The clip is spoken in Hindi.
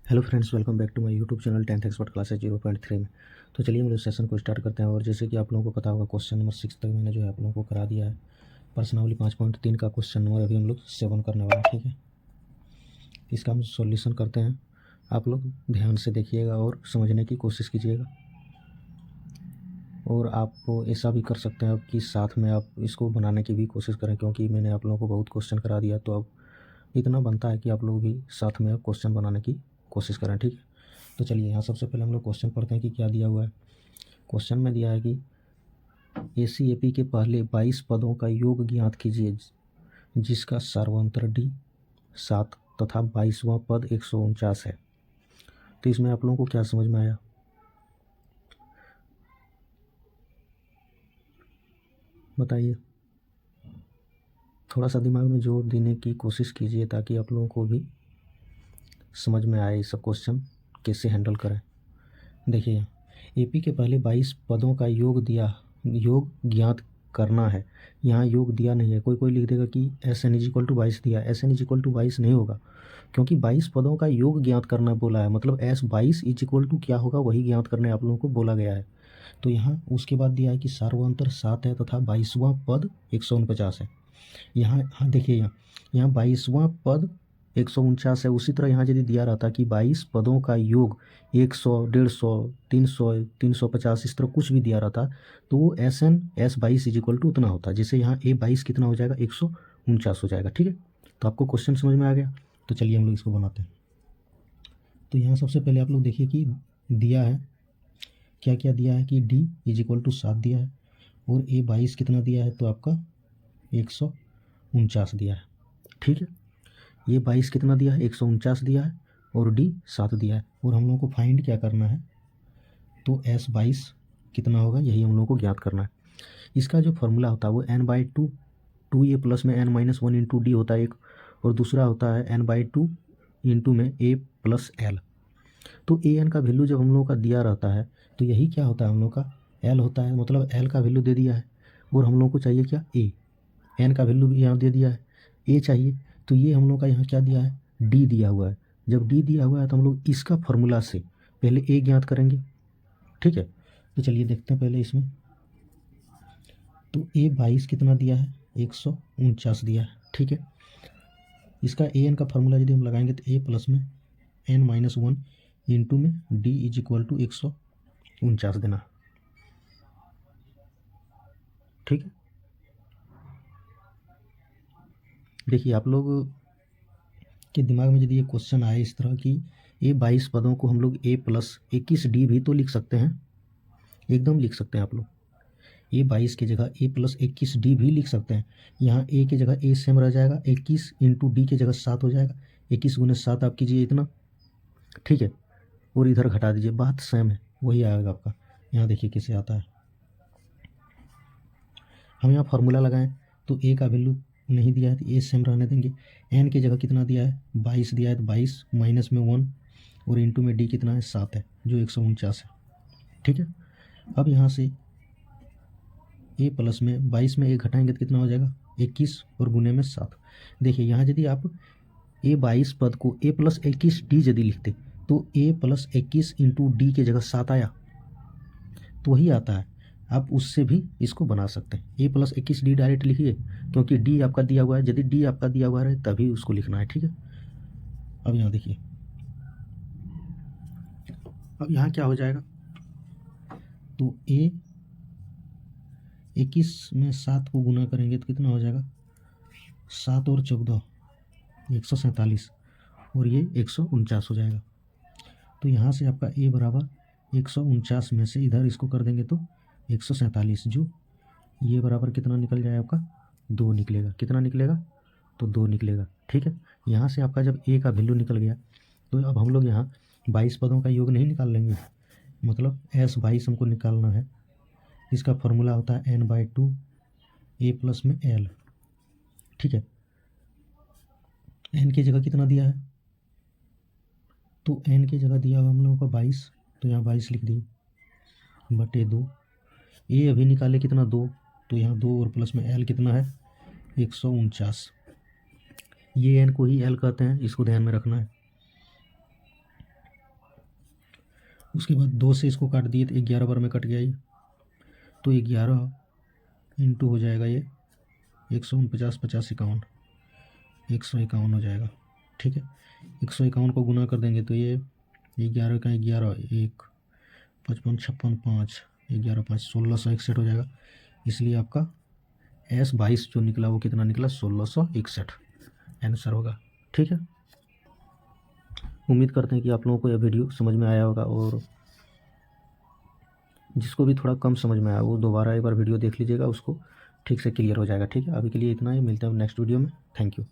Hello friends, welcome back to my YouTube channel 10th expert classes 0.3 में। तो चलिए हम लोग सेशन को स्टार्ट करते हैं। और जैसे कि आप लोगों को पता होगा, क्वेश्चन नंबर 6 तक मैंने जो है आप लोगों को करा दिया है। प्रश्नावली 5.3 का क्वेश्चन नंबर अभी हम लोग 7 करने वाले हैं। ठीक है, इसका हम सॉल्यूशन करते हैं। आप लोग ध्यान से देखिएगा और समझने की कोशिश कीजिएगा। और आप ऐसा भी कर सकते हैं कि साथ में आप इसको बनाने की भी कोशिश करें, क्योंकि मैंने आप लोगों को बहुत क्वेश्चन करा दिया। तो अब इतना बनता है कि आप लोग भी साथ में अब क्वेश्चन बनाने की कोशिश करें। ठीक है, तो चलिए यहाँ सबसे पहले हम लोग क्वेश्चन पढ़ते हैं कि क्या दिया हुआ है। क्वेश्चन में दिया है कि ACAP के पहले 22 पदों का योग ज्ञात कीजिए, जिसका सार्वंतर D 7 तथा 22वां पद 149 है। तो इसमें आप लोगों को क्या समझ में आया, बताइए। थोड़ा सा दिमाग में जोर देने की कोशिश कीजिए ताकि आप लोगों को भी समझ में आए सब क्वेश्चन कैसे हैंडल करें। देखिए, AP के पहले 22 पदों का योग ज्ञात करना है। यहाँ योग दिया नहीं है। कोई लिख देगा कि SN = 22 दिया। SN = 22 नहीं होगा, क्योंकि 22 पदों का योग ज्ञात करना बोला है। मतलब S22 = क्या होगा, वही ज्ञात करने आप लोगों को बोला गया है। तो यहाँ उसके बाद दिया है कि सार्वंतर 7 है तथा 22वां पद 149 है। यहाँ हाँ देखिए, यहाँ 22वां पद 149 है। उसी तरह यहाँ यदि दिया रहता कि 22 पदों का योग 100, 150, 300, 350, इस तरह कुछ भी दिया रहता, तो वो SN S22 = उतना होता। जैसे यहाँ A22 कितना हो जाएगा, 149 हो जाएगा। ठीक है, तो आपको क्वेश्चन समझ में आ गया। तो चलिए हम लोग इसको बनाते हैं। तो यहाँ सबसे पहले आप लोग देखिए कि दिया है, क्या क्या दिया है कि D = 7 दिया है, और A22 कितना दिया है, तो आपका 149 दिया है। ठीक है, ये 22 कितना दिया है, 149 दिया है, और D 7 दिया है। और हम लोगों को फाइंड क्या करना है, तो S22 कितना होगा, यही हम लोगों को ज्ञात करना है। इसका जो फॉर्मूला होता है वो n/2 2a प्लस में n-1 × D होता है एक, और दूसरा होता है n/2 इंटू में a प्लस l। तो an का वैल्यू जब हम लोगों का दिया रहता है तो यही क्या होता है, हम लोग का l होता है। मतलब l का वैल्यू दे दिया है, और हम लोग को चाहिए क्या, a। n का वैल्यू भी यहाँ दे दिया है, a चाहिए। तो ये हम लोग का यहाँ क्या दिया है, d दिया हुआ है। जब d दिया हुआ है तो हम लोग इसका फॉर्मूला से पहले a ज्ञात करेंगे। ठीक है, तो चलिए देखते हैं पहले इसमें। तो A22 कितना दिया है, 149 दिया है। ठीक है, इसका an का फॉर्मूला यदि हम लगाएंगे तो a प्लस में n-1 इंटू में D = 149 देना। ठीक है, देखिए आप लोग के दिमाग में यदि ये क्वेश्चन आए इस तरह की, A22 पदों को हम लोग a प्लस 21D भी तो लिख सकते हैं, एकदम लिख सकते हैं आप लोग। A22 की जगह a प्लस 21D भी लिख सकते हैं। यहाँ a की जगह a सेम रह जाएगा, 21 इंटू D की जगह 7 हो जाएगा। 21 × 7 आप कीजिए इतना। ठीक है, और इधर घटा दीजिए, बात सेम है, वही आएगा आपका। यहाँ देखिए कैसे आता है। हम यहाँ फार्मूला लगाएं तो a का वैल्यू नहीं दिया है तो a सेम रहने देंगे। n की जगह कितना दिया है, 22 दिया है, तो 22 माइनस में 1, और इंटू में d कितना है, 7 है, जो 149 है। ठीक है, अब यहाँ से a प्लस में 22 में 1 घटाएंगे तो कितना हो जाएगा, 21, और गुने में 7। देखिए यहाँ यदि आप A22 पद को a प्लस 21D यदि लिखते तो a प्लस 21 इंटू D की जगह 7 आया, तो वही आता है। आप उससे भी इसको बना सकते हैं। a प्लस 21D डायरेक्ट लिखिए, क्योंकि D आपका दिया हुआ है। यदि D आपका दिया हुआ है तभी उसको लिखना है। ठीक है, अब यहाँ देखिए, अब यहाँ क्या हो जाएगा, तो a 21 में 7 को गुना करेंगे तो कितना हो जाएगा, 7 और 14 147, और ये 149 हो जाएगा। तो यहाँ से आपका a बराबर 149 में से इधर इसको कर देंगे तो 147, जो ये बराबर कितना निकल जाएगा आपका, 2 निकलेगा। कितना निकलेगा, तो 2 निकलेगा। ठीक है, यहाँ से आपका जब a का वैल्यू निकल गया तो अब हम लोग यहाँ 22 पदों का योग नहीं निकाल लेंगे, मतलब S22 हमको निकालना है। इसका फॉर्मूला होता है n/2 a प्लस में l। ठीक है, n की जगह कितना दिया है, तो n की जगह दिया हुआ हम लोगों का 22, तो यहाँ 22 लिख दिए, बटे 2। a अभी निकाले कितना, 2, तो यहाँ 2 और प्लस में l कितना है, 149। ये n को ही l कहते हैं, इसको ध्यान में रखना है। उसके बाद 2 से इसको काट दिए तो 11 बार में कट गया ये, तो 11 इंटू हो जाएगा ये 149, 50, 51, 151 हो जाएगा। ठीक है, 151 को गुना कर देंगे तो ये 11 का 11, 1, 55, 56, 5, 11, 5, 1661 हो जाएगा। इसलिए आपका S22 जो निकला वो कितना निकला, 1661 आंसर होगा। ठीक है, उम्मीद करते हैं कि आप लोगों को यह वीडियो समझ में आया होगा, और जिसको भी थोड़ा कम समझ में आया वो दोबारा एक बार वीडियो देख लीजिएगा, उसको ठीक से क्लियर हो जाएगा। ठीक है, अभी के लिए इतना ही, मिलते हैं नेक्स्ट वीडियो में। Thank you.